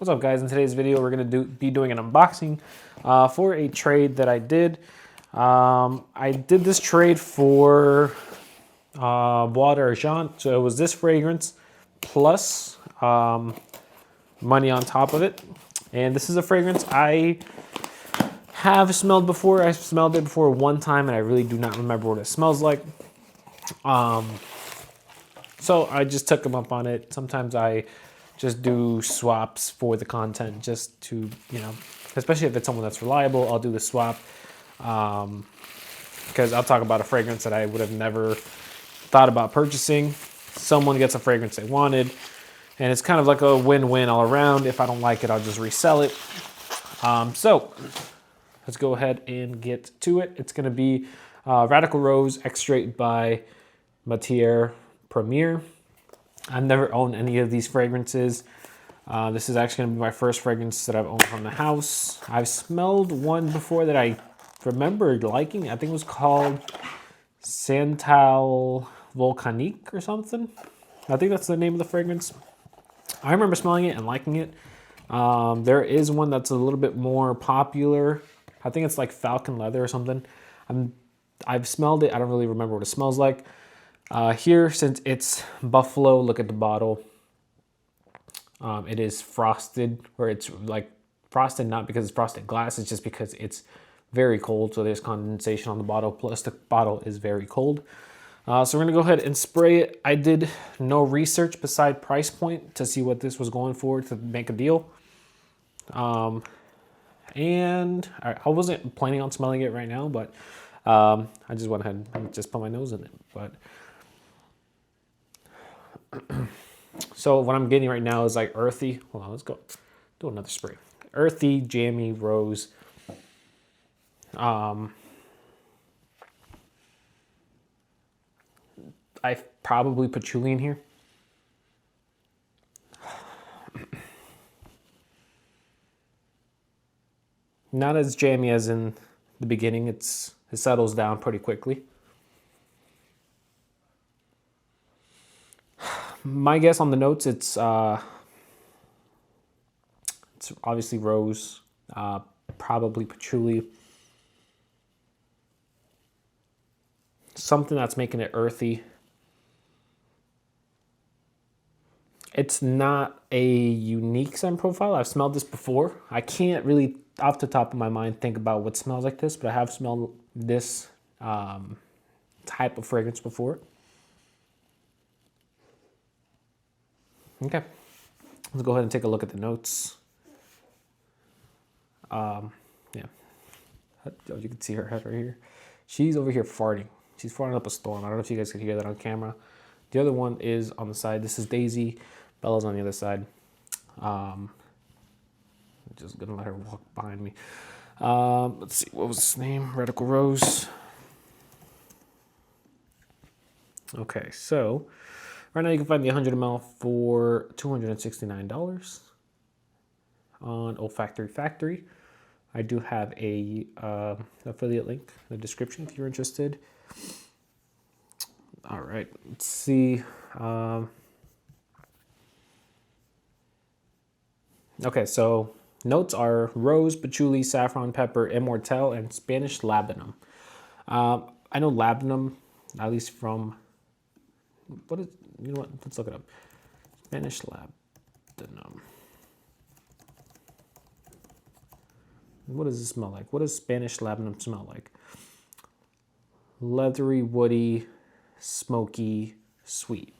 What's up, guys? In today's video, we're going to be doing an unboxing for a trade that I did. I did this trade for Bois d'Argent, so it was this fragrance plus money on top of it. And this is a fragrance I have smelled before. I smelled it before one time, and I really do not remember what it smells like. So I just took them up on it. Sometimes I just do swaps for the content just to, especially if it's someone that's reliable, I'll do the swap. Because I'll talk about a fragrance that I would have never thought about purchasing. Someone gets a fragrance they wanted, and it's kind of like a win-win all around. If I don't like it, I'll just resell it. So let's go ahead and get to it. It's going to be Radical Rose Extrait by Matiere Premiere. I've never owned any of these fragrances. This is actually going to be my first fragrance that I've owned from the house. I've smelled one before that I remembered liking. I think it was called Santal Volcanique or something. I think that's the name of the fragrance. I remember smelling it and liking it. There is one that's a little bit more popular. I think it's like Falcon Leather or something. I've smelled it. I don't really remember what it smells like. Here, since it's Buffalo, look at the bottle. It is frosted, or it's like frosted not because it's frosted glass, it's just because it's very cold. So there's condensation on the bottle, plus the bottle is very cold. So we're gonna go ahead and spray it. I did no research beside price point to see what this was going for to make a deal. And I wasn't planning on smelling it right now, but I just went ahead and just put my nose in it. But so what I'm getting right now is like earthy. Hold on, let's go do another spray. Earthy, jammy, rose. I probably patchouli in here. Not as jammy as in the beginning. It settles down pretty quickly. My guess on the notes, it's obviously rose, probably patchouli. Something that's making it earthy. It's not a unique scent profile. I've smelled this before. I can't really, off the top of my mind, think about what smells like this, but I have smelled this type of fragrance before. Okay, let's go ahead and take a look at the notes. Yeah, you can see her head right here. She's over here farting. She's farting up a storm. I don't know if you guys can hear that on camera. The other one is on the side. This is Daisy. Bella's on the other side. I'm just gonna let her walk behind me. Let's see, what was his name? Radical Rose. Okay, so right now you can find the 100 ml for $269 on Olfactory Factory. I do have a affiliate link in the description if you're interested. All right, let's see. Okay, so notes are rose, patchouli, saffron, pepper, immortelle, and Spanish labdanum. I know labdanum, at least from, you know what, let's look it up. Spanish labdanum. What does it smell like? What does Spanish labdanum smell like? Leathery, woody, smoky, sweet.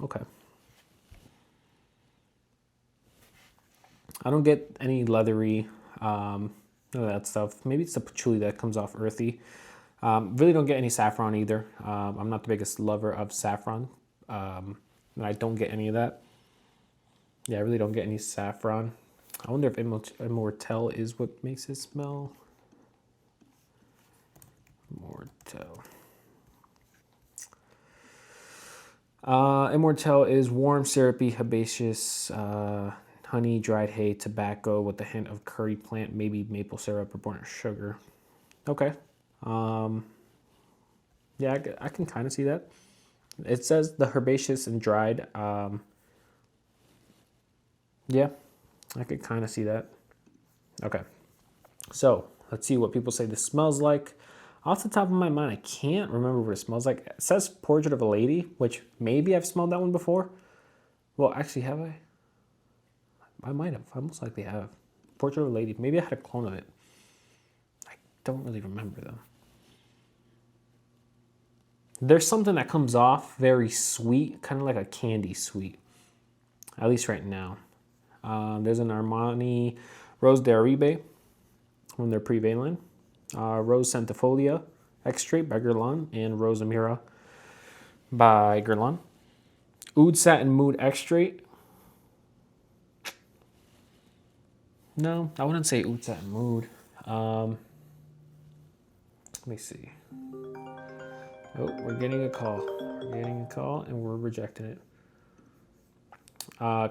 Okay. I don't get any leathery, none of that stuff. Maybe it's the patchouli that comes off earthy. Really don't get any saffron either. I'm not the biggest lover of saffron. And I don't get any of that. Yeah, I really don't get any saffron. I wonder if immortelle is what makes it smell. Immortelle. Immortelle is warm, syrupy, herbaceous, honey, dried hay, tobacco with a hint of curry plant, maybe maple syrup or burnt sugar. Okay. Yeah, I can kind of see that. It says the herbaceous and dried. Yeah, I could kind of see that. Okay, so let's see what people say this smells like. Off the top of my mind, I can't remember what it smells like. It says Portrait of a Lady, which maybe I've smelled that one before. Well, actually, have I? I might have. I most likely have. Portrait of a Lady. Maybe I had a clone of it. I don't really remember, though. There's something that comes off very sweet, kind of like a candy sweet, at least right now. There's an Armani Rose d'Aribe from their Privé line. Rose Centifolia Extrait by Guerlain, and Rose Amira by Guerlain. Oud Satin Mood Extrait. No, I wouldn't say Oud Satin Mood. Let me see. Oh, we're getting a call. We're getting a call, and we're rejecting it.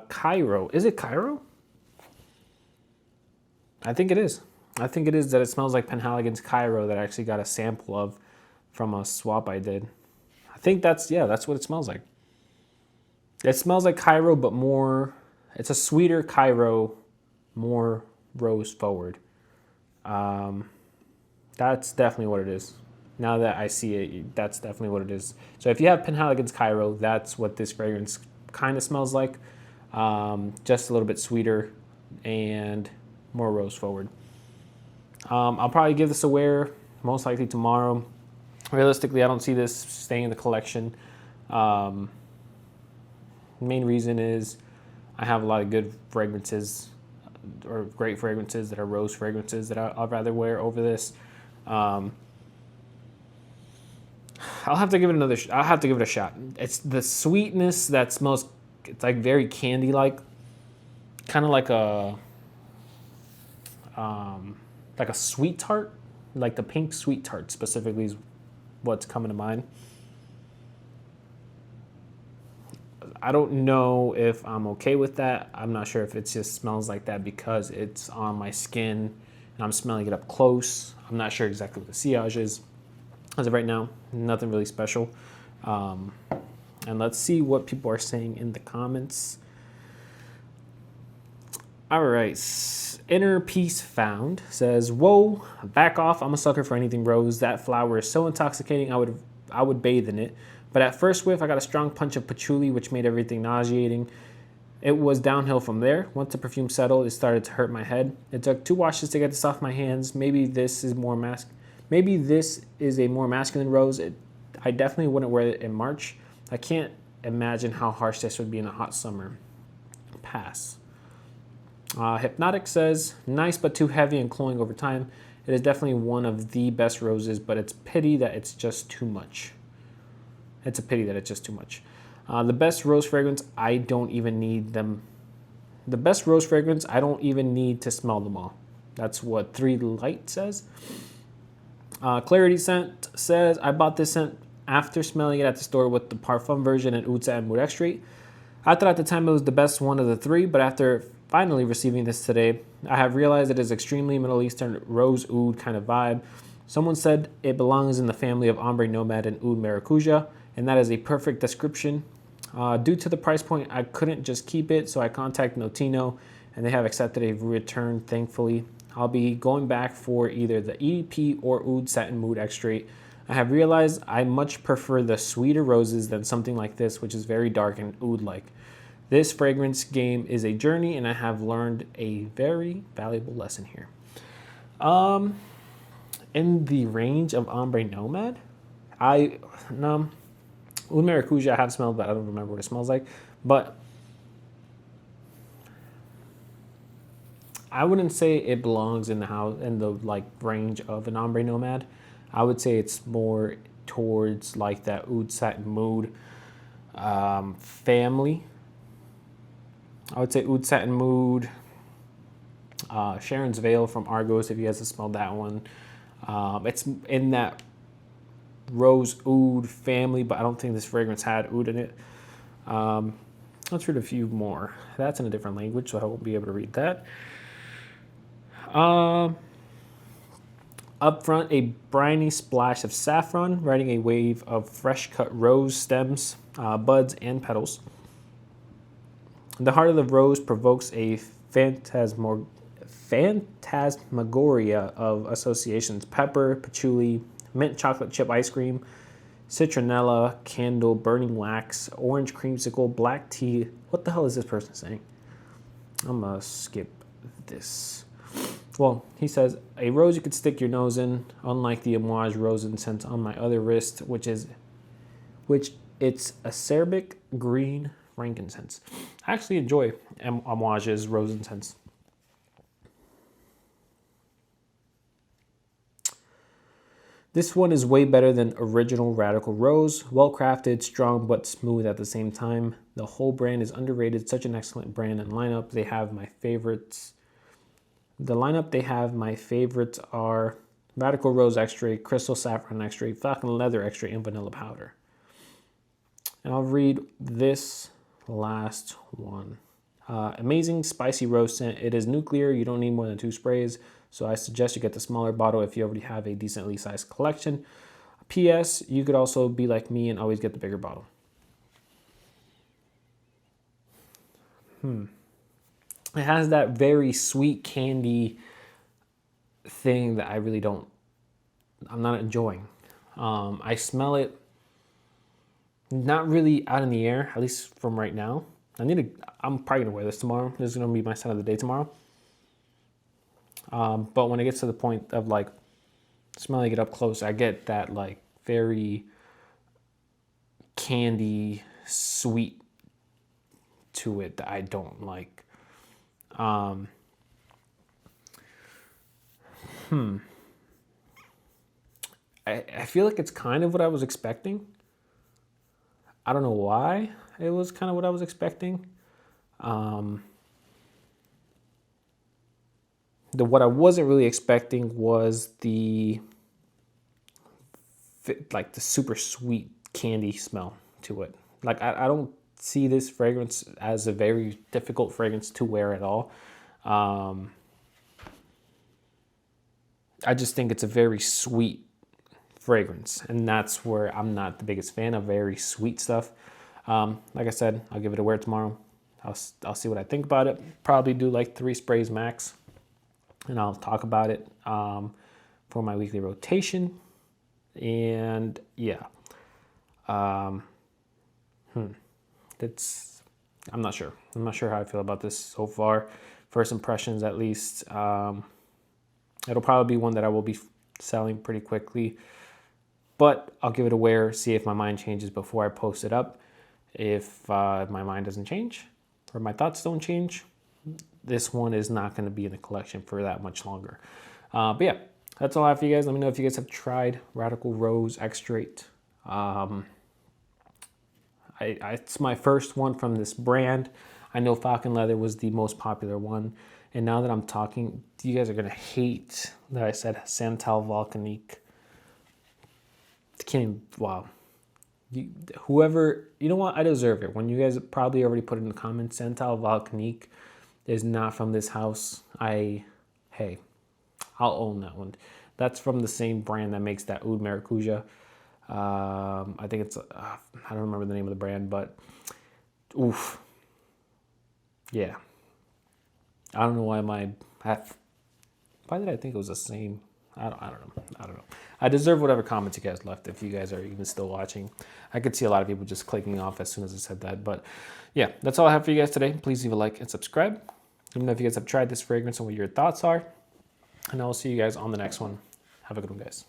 Cairo. Is it Cairo? I think it is. I think it is that it smells like Penhaligon's Cairo that I actually got a sample of from a swap I did. I think that's what it smells like. It smells like Cairo, but more, it's a sweeter Cairo, more rose forward. That's definitely what it is. Now that I see it, that's definitely what it is. So if you have Penhaligon's Cairo, that's what this fragrance kind of smells like. Just a little bit sweeter and more rose forward. I'll probably give this a wear, most likely tomorrow. Realistically, I don't see this staying in the collection. Main reason is I have a lot of good fragrances or great fragrances that are rose fragrances that I'd rather wear over this. I'll have to give it I'll have to give it a shot. It's the sweetness that smells. It's like very candy-like, kind of like a sweet tart, like the pink sweet tart specifically is what's coming to mind. I don't know if I'm okay with that. I'm not sure if it just smells like that because it's on my skin and I'm smelling it up close. I'm not sure exactly what the sillage is. As of right now, nothing really special. And let's see what people are saying in the comments. All right. Inner Peace Found says, "Whoa, back off. I'm a sucker for anything rose. That flower is so intoxicating. I would bathe in it. But at first whiff, I got a strong punch of patchouli, which made everything nauseating. It was downhill from there. Once the perfume settled, it started to hurt my head. It took 2 washes to get this off my hands. Maybe this is a more masculine rose. I definitely wouldn't wear it in March. I can't imagine how harsh this would be in a hot summer. Pass." Hypnotic says, "Nice but too heavy and cloying over time. It is definitely one of the best roses, but it's pity that it's just too much." It's a pity that it's just too much. The best rose fragrance, I don't even need them. The best rose fragrance, I don't even need to smell them all. That's what 3 Light says. Clarity Scent says, "I bought this scent after smelling it at the store with the Parfum version and Oud Satin Mood Extrait. I thought at the time it was the best one of the 3, but after finally receiving this today, I have realized it is extremely Middle Eastern rose oud kind of vibe. Someone said it belongs in the family of Ombre Nomad and Oud Maracuja, and that is a perfect description. Due to the price point, I couldn't just keep it, so I contacted Notino, and they have accepted a return, thankfully. I'll be going back for either the EDP or Oud Satin Mood Extrait. I have realized I much prefer the sweeter roses than something like this, which is very dark and oud-like. This fragrance game is a journey, and I have learned a very valuable lesson here." In the range of Ombre Nomad, Oud Maracuja I have smelled, but I don't remember what it smells like. But I wouldn't say it belongs in the range of an Ombre Nomad. I would say it's more towards like that Oud Satin Mood family. I would say Oud Satin Mood, Sharon's Veil from Argos, if you guys have smelled that one. It's in that rose oud family, but I don't think this fragrance had oud in it. Let's read a few more. That's in a different language, so I won't be able to read that. Up front, a briny splash of saffron, riding a wave of fresh cut rose stems, buds, and petals. The heart of the rose provokes a phantasmagoria of associations: pepper, patchouli, mint chocolate chip ice cream, citronella, candle, burning wax, orange creamsicle, black tea. What the hell is this person saying? I'm gonna skip this. Well, he says, a rose you could stick your nose in, unlike the Amouage rose incense on my other wrist, which it's acerbic green frankincense. I actually enjoy Amouage's rose incense. This one is way better than original Radical Rose. Well crafted, strong, but smooth at the same time. The whole brand is underrated. Such an excellent brand and lineup. They have my favorites. The lineup they have, my favorites are Radical Rose Extrait, Crystal Saffron Extrait, Falcon Leather Extrait, and Vanilla Powder. And I'll read this last one. Amazing spicy rose scent. It is nuclear. You don't need more than 2 sprays. So I suggest you get the smaller bottle if you already have a decently sized collection. P.S. You could also be like me and always get the bigger bottle. It has that very sweet candy thing that I'm not enjoying. I smell it not really out in the air, at least from right now. I'm probably gonna wear this tomorrow. This is gonna be my scent of the day tomorrow. But when it gets to the point of like smelling it up close, I get that like very candy sweet to it that I don't like. I feel like it's kind of what I was expecting. I don't know why it was kind of what I was expecting. What I wasn't really expecting was the super sweet candy smell to it. Like I don't see this fragrance as a very difficult fragrance to wear at all. I just think it's a very sweet fragrance, and that's where I'm not the biggest fan of very sweet stuff. Like I said, I'll give it a wear tomorrow. I'll see what I think about it. Probably do like 3 sprays max, and I'll talk about it for my weekly rotation. And yeah, I'm not sure. I'm not sure how I feel about this so far. First impressions, at least. It'll probably be one that I will be selling pretty quickly, but I'll give it a wear, see if my mind changes before I post it up. If my mind doesn't change or my thoughts don't change, this one is not going to be in the collection for that much longer. But yeah, that's all I have for you guys. Let me know if you guys have tried Radical Rose Extrait. It's my first one from this brand. I know Falcon Leather was the most popular one. And now that I'm talking, you guys are going to hate that I said Santal Volcanique. Wow. Whoever, you know what? I deserve it. When you guys probably already put it in the comments, Santal Volcanique is not from this house. I'll own that one. That's from the same brand that makes that Oud Maracuja. I think it's, I don't remember the name of the brand, but oof. Yeah. I don't know why why did I think it was the same? I don't know. I deserve whatever comments you guys left if you guys are even still watching. I could see a lot of people just clicking off as soon as I said that. But yeah, that's all I have for you guys today. Please leave a like and subscribe. Let me know if you guys have tried this fragrance and what your thoughts are. And I will see you guys on the next one. Have a good one, guys.